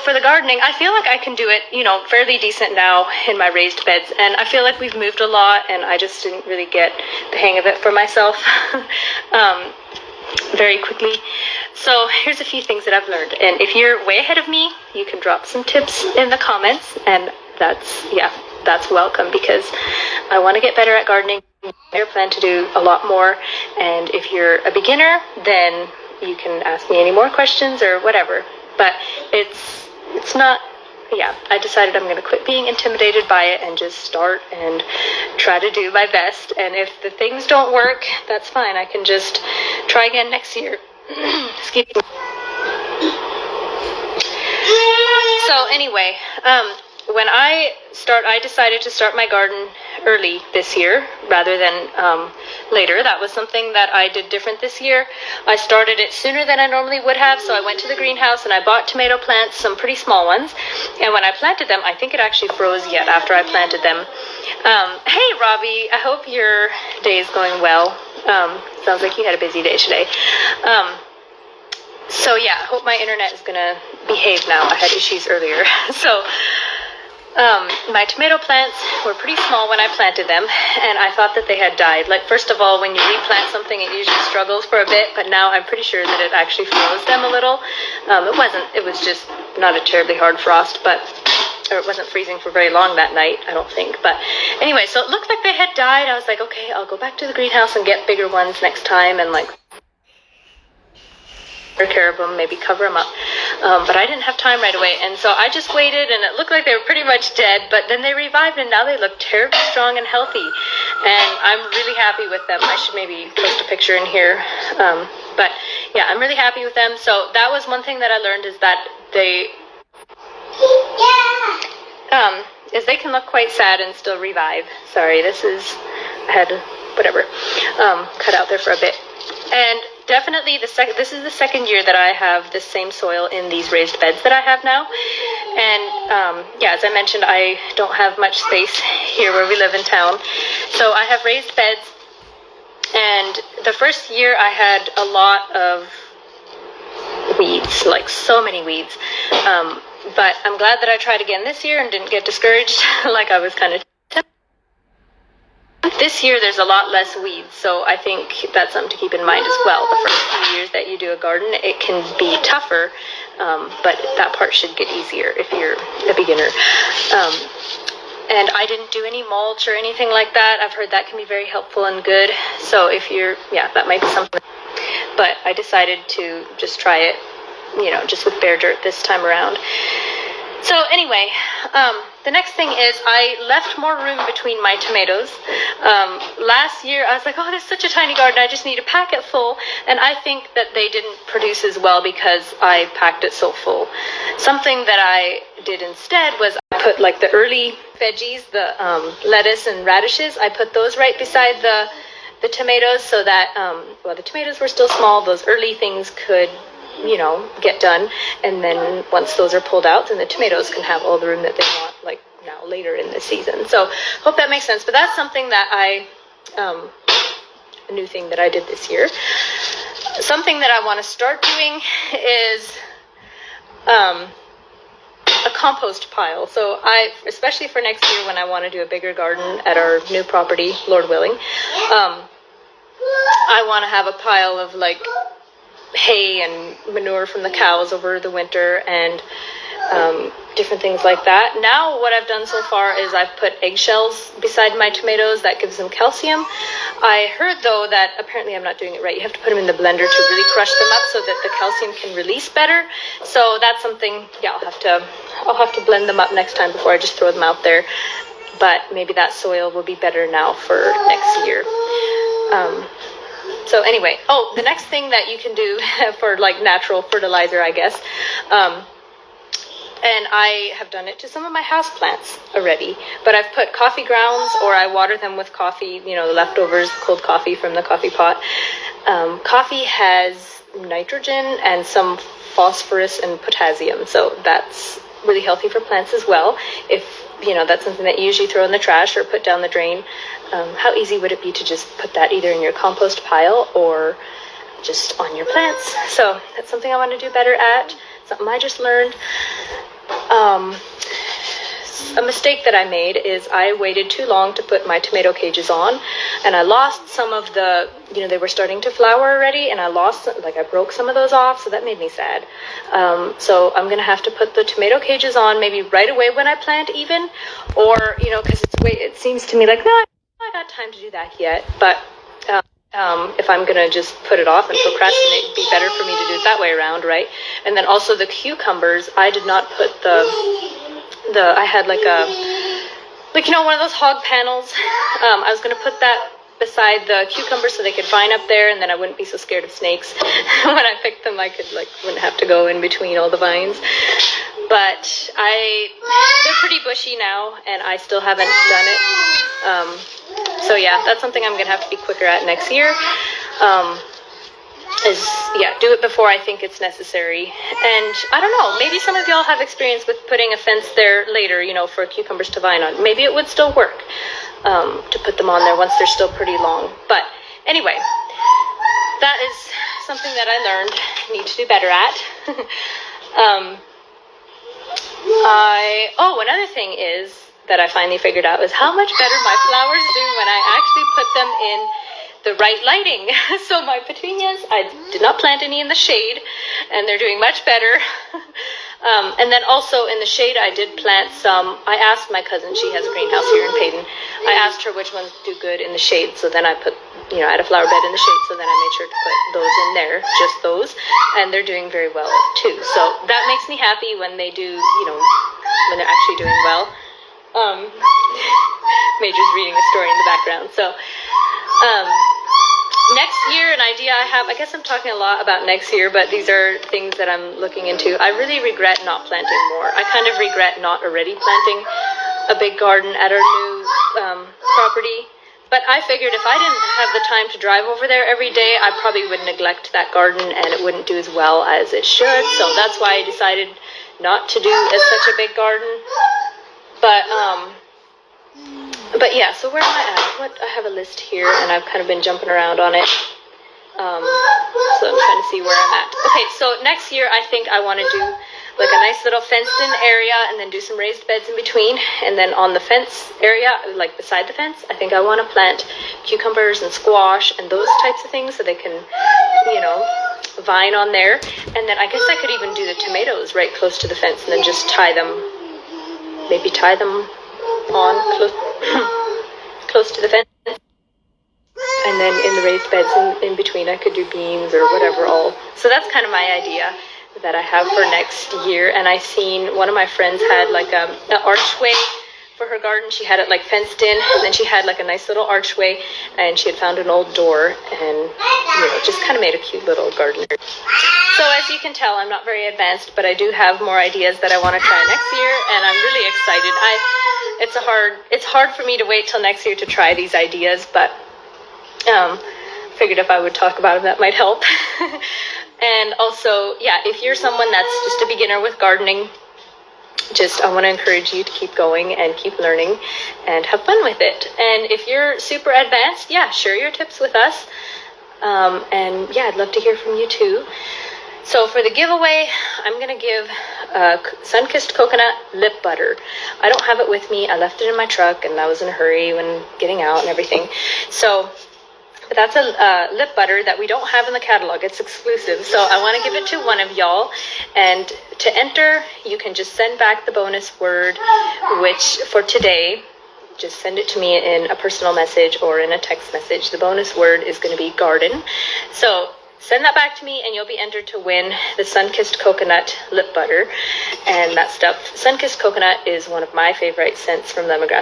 for the gardening, I feel like I can do it, fairly decent now in my raised beds. And I feel like we've moved a lot, and I just didn't really get the hang of it for myself very quickly. So here's a few things that I've learned. And if you're way ahead of me, you can drop some tips in the comments. And that's welcome, because I want to get better at gardening. I plan to do a lot more. And if you're a beginner, then you can ask me any more questions or whatever. But it's not, I decided I'm going to quit being intimidated by it and just start and try to do my best. And if the things don't work, that's fine. I can just try again next year. Excuse me. So anyway, when I decided to start my garden early this year rather than later. That was something that I did different this year. I started it sooner than I normally would have, so I went to the greenhouse and I bought tomato plants, some pretty small ones. And when I planted them, I think it actually froze yet after I planted them. Hey, Robbie, I hope your day is going well. Sounds like you had a busy day today. So yeah, I hope my internet is gonna behave now. I had issues earlier. So my tomato plants were pretty small when I planted them, and I thought that they had died. Like, first of all, when you replant something, it usually struggles for a bit, but now I'm pretty sure that it actually froze them a little. It was just not a terribly hard frost, or it wasn't freezing for very long that night, I don't think. But anyway, so it looked like they had died. I was like, okay, I'll go back to the greenhouse and get bigger ones next time, and take care of them, maybe cover them up. But I didn't have time right away, and so I just waited, and it looked like they were pretty much dead, but then they revived, and now they look terribly strong and healthy, and I'm really happy with them. I should maybe post a picture in here, but yeah, I'm really happy with them. So that was one thing that I learned, is that they can look quite sad and still revive. Sorry, I had whatever cut out there for a bit. And definitely this is the second year that I have this same soil in these raised beds that I have now. And as I mentioned, I don't have much space here where we live in town. So I have raised beds. And the first year I had a lot of weeds, like so many weeds. But I'm glad that I tried again this year and didn't get discouraged like I was kind of. This year there's a lot less weeds, so I think that's something to keep in mind as well. The first few years that you do a garden, it can be tougher, but that part should get easier if you're a beginner. And I didn't do any mulch or anything like that. I've heard that can be very helpful and good. So if that might be something. But I decided to just try it, just with bare dirt this time around. So anyway, the next thing is I left more room between my tomatoes. Last year I was like, oh, this is such a tiny garden, I just need to pack it full. And I think that they didn't produce as well because I packed it so full. Something that I did instead was I put the early veggies, the lettuce and radishes, I put those right beside the tomatoes so that, the tomatoes were still small, those early things could get done, and then once those are pulled out, then the tomatoes can have all the room that they want, now later in the season. So hope that makes sense. But that's something that a new thing that I did this year. Something that I want to start doing is a compost pile. So especially for next year when I want to do a bigger garden at our new property, Lord willing, I want to have a pile of hay and manure from the cows over the winter and different things like that. Now what I've done so far is I've put eggshells beside my tomatoes. That gives them calcium. I heard though that apparently I'm not doing it right. You have to put them in the blender to really crush them up so that the calcium can release better. So that's something, I'll have to blend them up next time before I just throw them out there. But maybe that soil will be better now for next year. So anyway, the next thing that you can do for natural fertilizer, I guess, and I have done it to some of my houseplants already, but I've put coffee grounds, or I water them with coffee, the leftovers, cold coffee from the coffee pot. Coffee has nitrogen and some phosphorus and potassium, so that's really healthy for plants as well. If that's something that you usually throw in the trash or put down the drain, how easy would it be to just put that either in your compost pile or just on your plants? So that's something I want to do better at, something I just learned. A mistake that I made is I waited too long to put my tomato cages on, and I lost some of the, they were starting to flower already, and I broke some of those off, so that made me sad. So I'm gonna have to put the tomato cages on maybe right away when I plant even, or, because it seems to me like, no, I got time to do that yet, but if I'm gonna just put it off and procrastinate, it'd be better for me to do it that way around, right? And then also the cucumbers, I did not put I had one of those hog panels. I was going to put that beside the cucumbers so they could vine up there, and then I wouldn't be so scared of snakes. When I picked them, I wouldn't have to go in between all the vines. But they're pretty bushy now, and I still haven't done it. So yeah, that's something I'm going to have to be quicker at next year. Do it before I think it's necessary. And I don't know, maybe some of y'all have experience with putting a fence there later, for cucumbers to vine on. Maybe it would still work to put them on there once they're still pretty long. But anyway, that is something that I learned, need to do better at. Another thing is that I finally figured out is how much better my flowers do when I actually put them in the right lighting. So my petunias, I did not plant any in the shade, and they're doing much better. And then also in the shade, I did plant some. I asked my cousin, she has a greenhouse here in Payton. I asked her which ones do good in the shade. So then I put, I had a flower bed in the shade. So then I made sure to put those in there, just those. And they're doing very well too. So that makes me happy when they do, when they're actually doing well. Major's reading a story in the background. So, next year, an idea I have, I guess I'm talking a lot about next year, but these are things that I'm looking into. I really regret not planting more. I kind of regret not already planting a big garden at our new property. But I figured if I didn't have the time to drive over there every day, I probably would neglect that garden and it wouldn't do as well as it should. So that's why I decided not to do such a big garden. But yeah, so where am I at? I have a list here, and I've kind of been jumping around on it. So I'm trying to see where I'm at. Okay, so next year I think I want to do like a nice little fenced-in area, and then do some raised beds in between. And then on the fence area, like beside the fence, I think I want to plant cucumbers and squash and those types of things so they can, vine on there. And then I guess I could even do the tomatoes right close to the fence, and then just tie them on close to the fence, and then in the raised beds in between I could do beans or whatever all. So that's kind of my idea that I have for next year. And I seen one of my friends had like an archway for her garden. She had it like fenced in, and then she had like a nice little archway, and she had found an old door, and just kind of made a cute little garden. So as you can tell, I'm not very advanced, but I do have more ideas that I want to try next year, and I'm really excited. It's hard for me to wait till next year to try these ideas, but figured if I would talk about them, that might help. And also, yeah, if you're someone that's just a beginner with gardening, I want to encourage you to keep going and keep learning and have fun with it. And if you're super advanced, yeah, share your tips with us. And yeah, I'd love to hear from you too. So for the giveaway, I'm going to give Sunkissed Coconut Lip Butter. I don't have it with me. I left it in my truck, and I was in a hurry when getting out and everything. So but that's a lip butter that we don't have in the catalog. It's exclusive. So I want to give it to one of y'all. And to enter, you can just send back the bonus word, which for today, just send it to me in a personal message or in a text message. The bonus word is going to be garden. So send that back to me, and you'll be entered to win the Sunkissed Coconut Lip Butter and that stuff. Sunkissed Coconut is one of my favorite scents from lemongrass.